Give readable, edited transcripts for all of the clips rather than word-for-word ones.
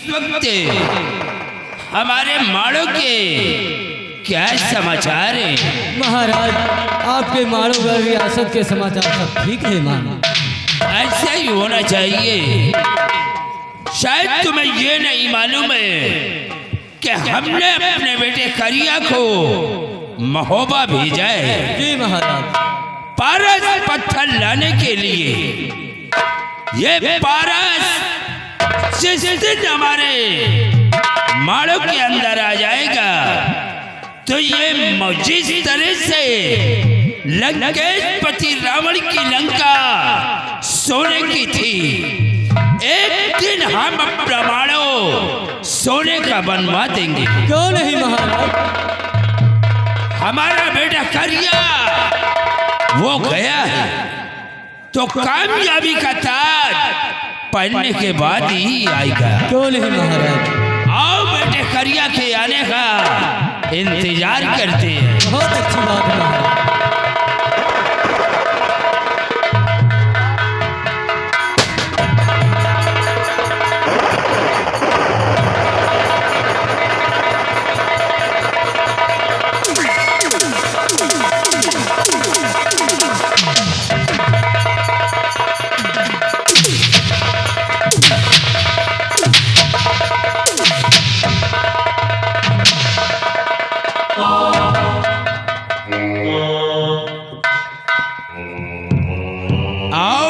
वक्त हमारे माड़ों के क्या समाचार है? महाराज, आपके माड़ों का रियासत के समाचार सब ठीक है मानो। ऐसा ही होना चाहिए। शायद तुम्हें ये नहीं मालूम है कि हमने अपने बेटे करिया को महोबा भेजा है। जी महाराज। पारस पत्थर लाने के लिए। ये पारस जिस दिन हमारे माड़ों के अंदर आ जाएगा तो ये जिस तरह से लंकेशपति रावण की लंका सोने की थी, एक दिन हम अपना माड़ो सोने का बनवा देंगे। क्यों नहीं महाराज? हमारा बेटा करिया वो गया है तो कामयाबी का ताज पहनने के बाद ही आएगा। क्यों नहीं महाराज? आओ बेटे करिया के आने का इंतजार करते हैं। बहुत अच्छी बात है महाराज।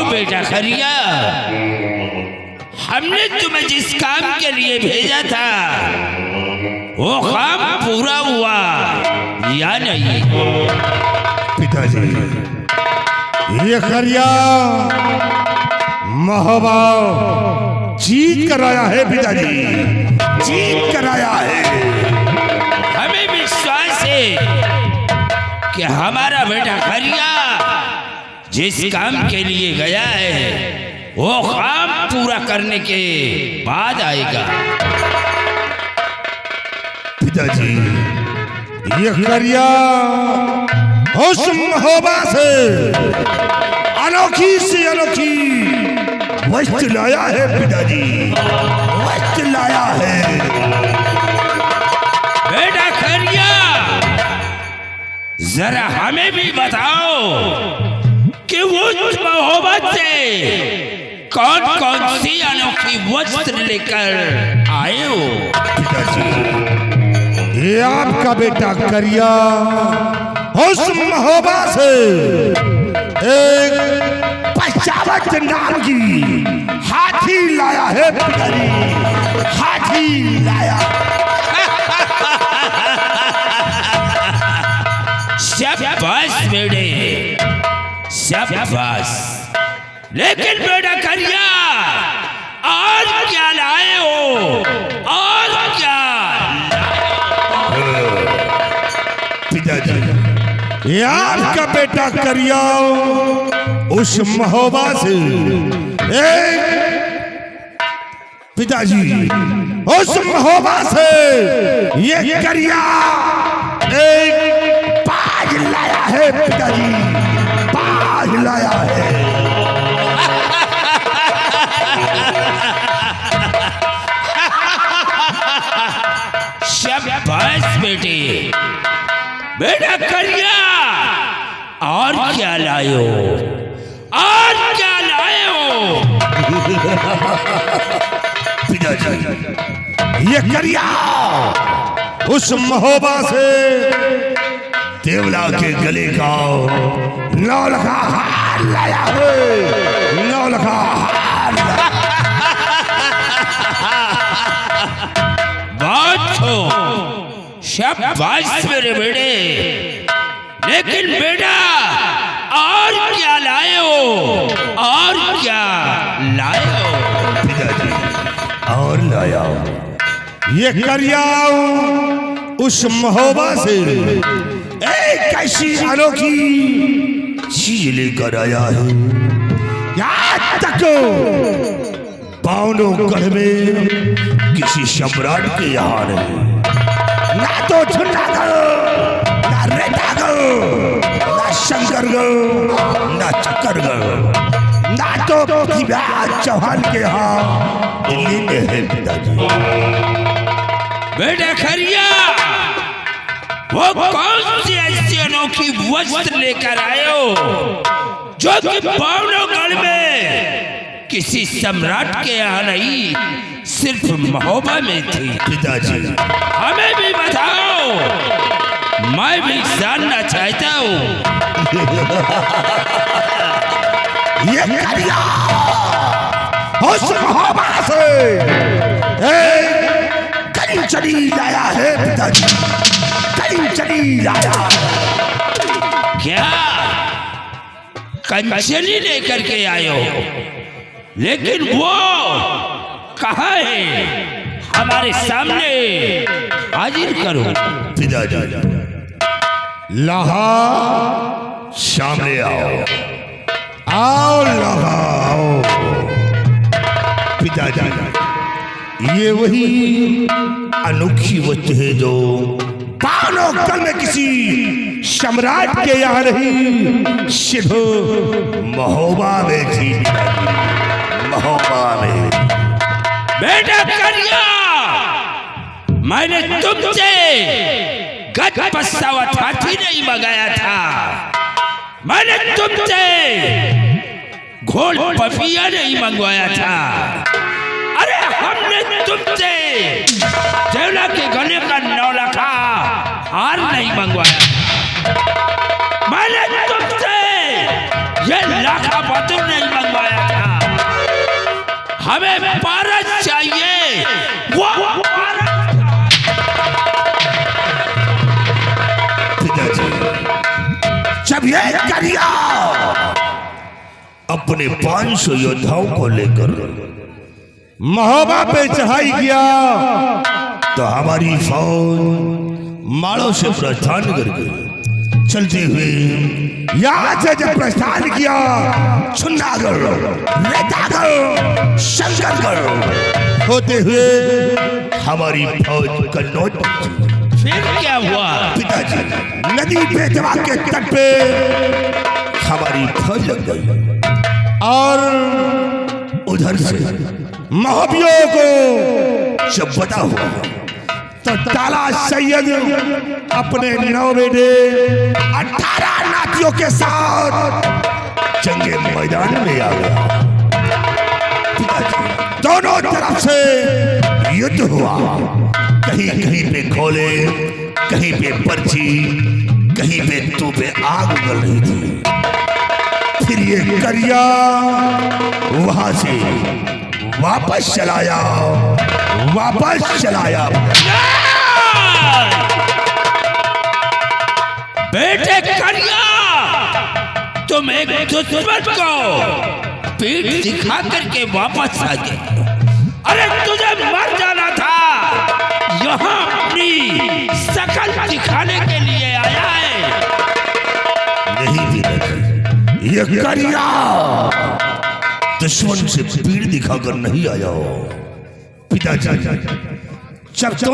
बेटा करिया, हमने तुम्हें जिस काम के लिए भेजा था वो काम पूरा हुआ या नहीं? पिताजी, ये करिया महोबा जीत कर आया है। पिताजी, जीत कर आया है। हमें विश्वास है कि हमारा बेटा करिया जिस काम के लिए गया है वो काम पूरा करने के बाद आएगा। पिताजी, ये करिया उस महोबा से अनोखी से अनोखी वस्तु लाया है। पिताजी, वस्तु लाया है। बेटा करिया, जरा हमें भी बताओ कि उस महोबा से कौन कौन सी अनोखी वस्त्र लेकर आए हो? पिताजी, ये आपका बेटा करिया उस महोबा से एक पचावट नाम की हाथी लाया है। पिताजी, हाथी लाया। शाबाश बेटे, शाबाश। लेकिन बेटा करिया, आज क्या लाए हो? आज क्या? पिताजी, ये आपका बेटा करिया उस महोबा से एक पिताजी उस महोबा से ये करिया एक पाज लाया है। पिताजी, पाज लाया है। शाबाश बेटे, बेटा करिया, और क्या लाए हो? और क्या लाए हो? पिताजी, ये करिया उस महोबा से देवला के गले का 9 लखा हार लाया है। 9 लखा हार लाया। बात हो, शाबाश मेरे बेटे। लेकिन बेटा, और क्या लाए हो? और क्या लाए हो? पिताजी, और लाया ये करिया उस महोबा से एक ऐसी अनोखी चीज लेकर आया है। यहाँ तक पावनगढ़ में किसी सम्राट के यहाँ नहीं। ना तो झुन्ना गो, ना रेता गो, ना शंकर गो, ना चक्कर गो, ना तो पृथ्वीराज चौहान के यहाँ दिल्ली में है पिताजी। बेटा खरिया, वो कौन सी ऐसी अनोखी वस्त्र लेकर आए हो जो कि पावनगढ़ में किसी सम्राट के यहाँ नहीं, सिर्फ महोबा में थी? पिताजी हमें भी बताओ, मैं भी जानना चाहता हूँ। ये करिया उस महोबा से कंचनी लाया है पिताजी, कंचनी लाया। क्या कंचनी लेकर के आए हो? लेकिन वो कहाँ है? हमारे सामने हाजिर करो। पिताजी लहा सामने आओ, आओ लहा आओ। पिताजी ये वही अनोखी वस्तु है जो पावनगढ़ में किसी सम्राट के यहाँ नहीं, सिर्फ महोबा में थी। महोबा में। बेटा करिया, मैंने तुमसे गज पछतावा हाथी नहीं मंगाया था, मैंने तुमसे घोड़ पपिया नहीं मंगवाया था। अरे हमने तुमसे देवला के गले का 9 लाखा हार नहीं मंगवाया, मैंने तुमसे ये लाखा बहादुर नहीं मंगवाया था। हमें पारस चाहिए, वो जब ये करिया अपने 500 योद्धाओं को लेकर महोबा पे चढ़ाई किया तो हमारी फौज माड़ों से प्रस्थान करके चलते हुए यहाँ से जब प्रस्थान किया, छुन्नागढ़, रेतागढ़, शंकरगढ़ होते हुए हमारी फौज कन्नौज पहुंची। फिर क्या हुआ? पिताजी नदी बेतवा के तट पे हमारी फौज लग गई और उधर से महोबियों को जब पता हुआ तो ताला सैयद अपने 9 बेटे 18 नातियों के साथ जंगे मैदान में आ गया। पिताजी दोनों तरफ से युद्ध हुआ, कहीं कहीं पे खोले, कहीं पे पर्ची, कहीं पे तूबे आग उगल रही थी। फिर ये करिया वहां से वापस चलाया, वापस चलाया। बेटे करिया, तुम एक दुश्मन को पीठ दिखा करके वापस आ गए। अरे तुझे मर जाना था, यहाँ अपनी शकल दिखाने के लिए आया है। नहीं भी ये करिया दुश्मन से पीठ दिखाकर नहीं आया हो। पिताजी जब